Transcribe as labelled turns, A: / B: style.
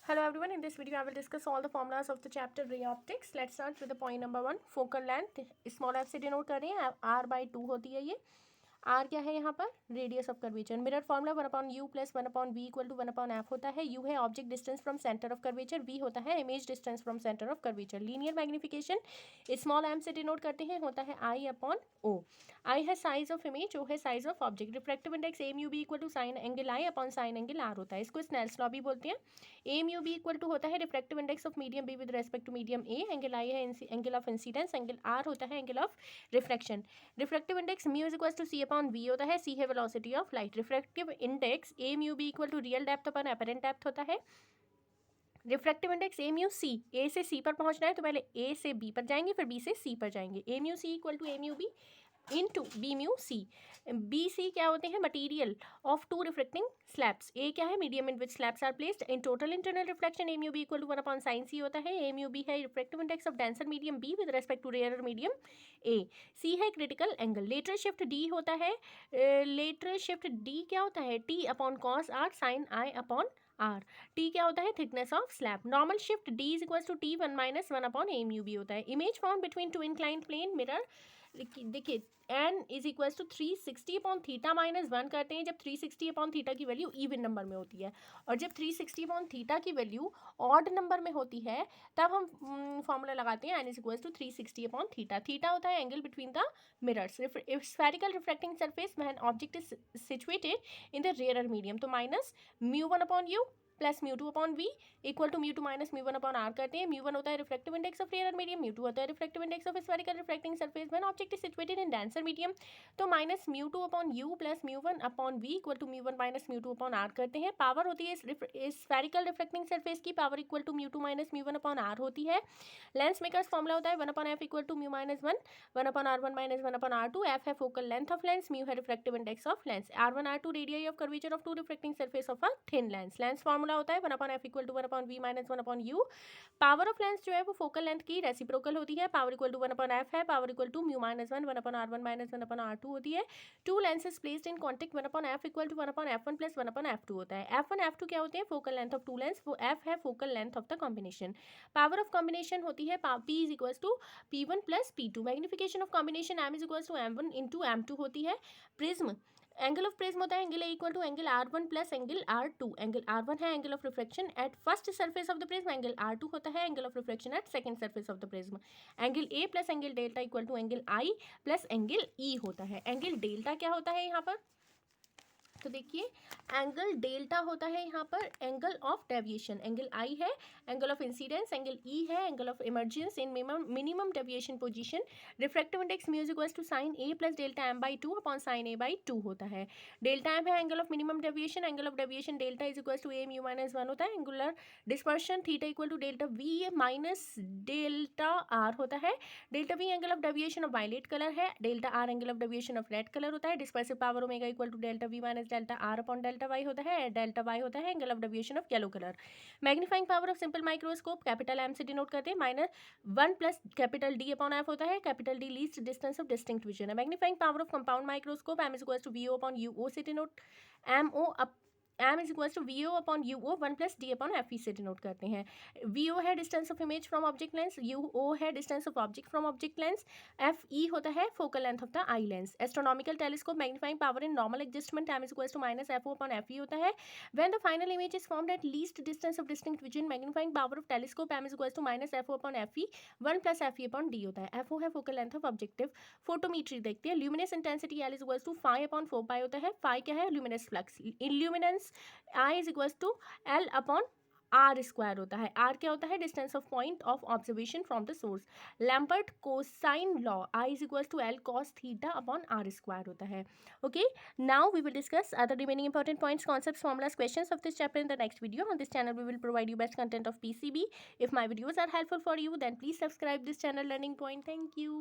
A: Hello everyone, in this video I will discuss all the formulas of the chapter ray optics. Let's start with the point number 1, focal length. Small F से denote कर रहे हैं, r/2 होती है ये. r क्या है यहाँ पर? Radius of curvature. Mirror formula 1/u plus 1/v equal to 1/f होता है. u है object distance from centre of curvature, v होता है image distance from centre of curvature. Linear magnification small m से डिनोट करते हैं, होता है i/o. i है साइज ऑफ इमेज, o है size of object. Refractive index M U B equal to sine angle i upon sine angle r होता है. इसको स्नेल्स लॉ भी बोलते हैं. M U B equal to होता है refractive index of medium B with respect to medium A. Angle I है angle of incidence, angle R होता है angle of refraction. Refractive index mu is equal to C upon V होता है. C है velocity of light. Refractive index A mu B equal to real depth upon apparent depth होता है. Refractive index A mu सी, ए से C पर पहुंचना है तो पहले ए से बी पर जाएंगे, फिर बी से सी पर जाएंगे. A mu C equal to A mu B into B mu C. B C क्या होते हैं? Material of two reflecting slabs. A क्या है? Medium in which slabs are placed. In total internal reflection A mu B equal to 1 upon sine C होता है. A mu B है refractive index of denser medium B with respect to rare medium A. C है critical angle. Lateral shift D होता है. Lateral shift D क्या होता है? T upon cos R sine I upon R. T क्या होता है? Thickness of slab. Normal shift D is equal to T 1 minus 1 upon A mu B होता है. Image found between two inclined plane mirror. देखिए N is equal to 360 upon theta minus 1 करते हैं जब 360 upon theta की value even number में होती है, और जब 360 अपॉन थीटा की वैल्यू ऑड नंबर में होती है तब हम फॉर्मूला लगाते हैं N is equal to 360 upon theta. Theta होता है angle between the mirrors. Spherical reflecting surface when object is situated in the rare medium, तो minus mu 1 upon U plus mu 2 upon V equal to mu 2 minus mu 1 upon R करते हैं. Mu 1 होता है reflective index of rare medium, mu 2 होता है reflective index of spherical reflecting surface when object is situated in denser medium, तो minus mu 2 upon U plus mu 1 upon V equal to mu 1 minus mu 2 upon R करते हैं. Power होती है spherical reflecting surface की, power equal to mu 2 minus mu 1 upon R होती है. Lens maker's formula होता है 1 upon F equal to mu minus 1 1 upon R 1 minus 1 upon R 2. F है focal length of lens, mu है reflective index of lens, R1 R2 radius of curvature of two reflecting surface of a thin lens. Lens formula होता है 1 upon F equal to 1 upon V minus 1 upon U. Power of lens जो है वो focal length की reciprocal होती है. Power equal to 1 upon F है, power equal to mu minus 1 1 upon R1 minus 1 upon R2 होती है. Two lenses placed in contact 1 upon F equal to 1 upon F1 plus 1 upon F2 होता है. F1 F2 क्या होते हैं? Focal length of two lens. वो F है focal length of the combination. Power of combination होती है P is equal to P1 plus P2. Magnification of combination M is equal to M1 into M2 होती है. Prism, angle of prism होता है angle A equal to angle R1 plus angle R2. Angle R1 है angle of reflection at first surface of the prism, angle R2 होता है angle of reflection at second surface of the prism. Angle A plus angle delta equal to angle I plus angle E होता है. Angle delta क्या होता है यहाँ पर? तो देखिए एंगल डेल्टा होता है यहाँ पर angle of deviation. Angle I है angle of incidence, angle E है angle of emergence in minimum deviation position. Refractive index mu is equal to sine A plus delta M by 2 upon sine A by 2 होता है. Delta M है angle of minimum deviation, angle of deviation delta is equal to A mu minus 1 होता है. Angular dispersion theta equal to delta V minus delta R होता है. Delta V angle of deviation of violet colour है, delta R angle of deviation of red colour होता है. Dispersive power omega equal to delta V minus delta R upon delta Y होता है. Delta Y होता है angle of deviation of yellow colour. Magnifying power of simple microscope capital M से denote करते हैं. Minus 1 plus capital D upon F होता है. Capital D least distance of distinct vision है. Magnifying power of compound microscope M is equal to V O upon U O से denote. M O M is equal to V O upon U O 1 plus D upon F E से denote करते हैं. V O है distance of image from object lens, U O है distance of object from object lens, F E होता है focal length of the I lens. Astronomical telescope magnifying power in normal adjustment M is equal to minus F O upon F E होता है. When the final image is formed at least distance of distinct vision, magnifying power of telescope M is equal to minus F O upon F E 1 plus F E upon D होता है. F O है focal length of objective. Photometry देखते हैं. Luminous intensity L is equal to phi upon 4 pi होता है. Phi क्या है? Luminous flux. Illuminance I is equal to L upon R square होता है. आर क्या होता है? Distance of point of observation from the source. Lambert cosine law I is equal to L cos theta upon R square होता है. Okay, now we will discuss other remaining important points, concepts, formulas, questions of this chapter in the next video. On this channel we will provide you best content of PCB. If my videos are helpful for you, then please subscribe this channel Learning Point. Thank you.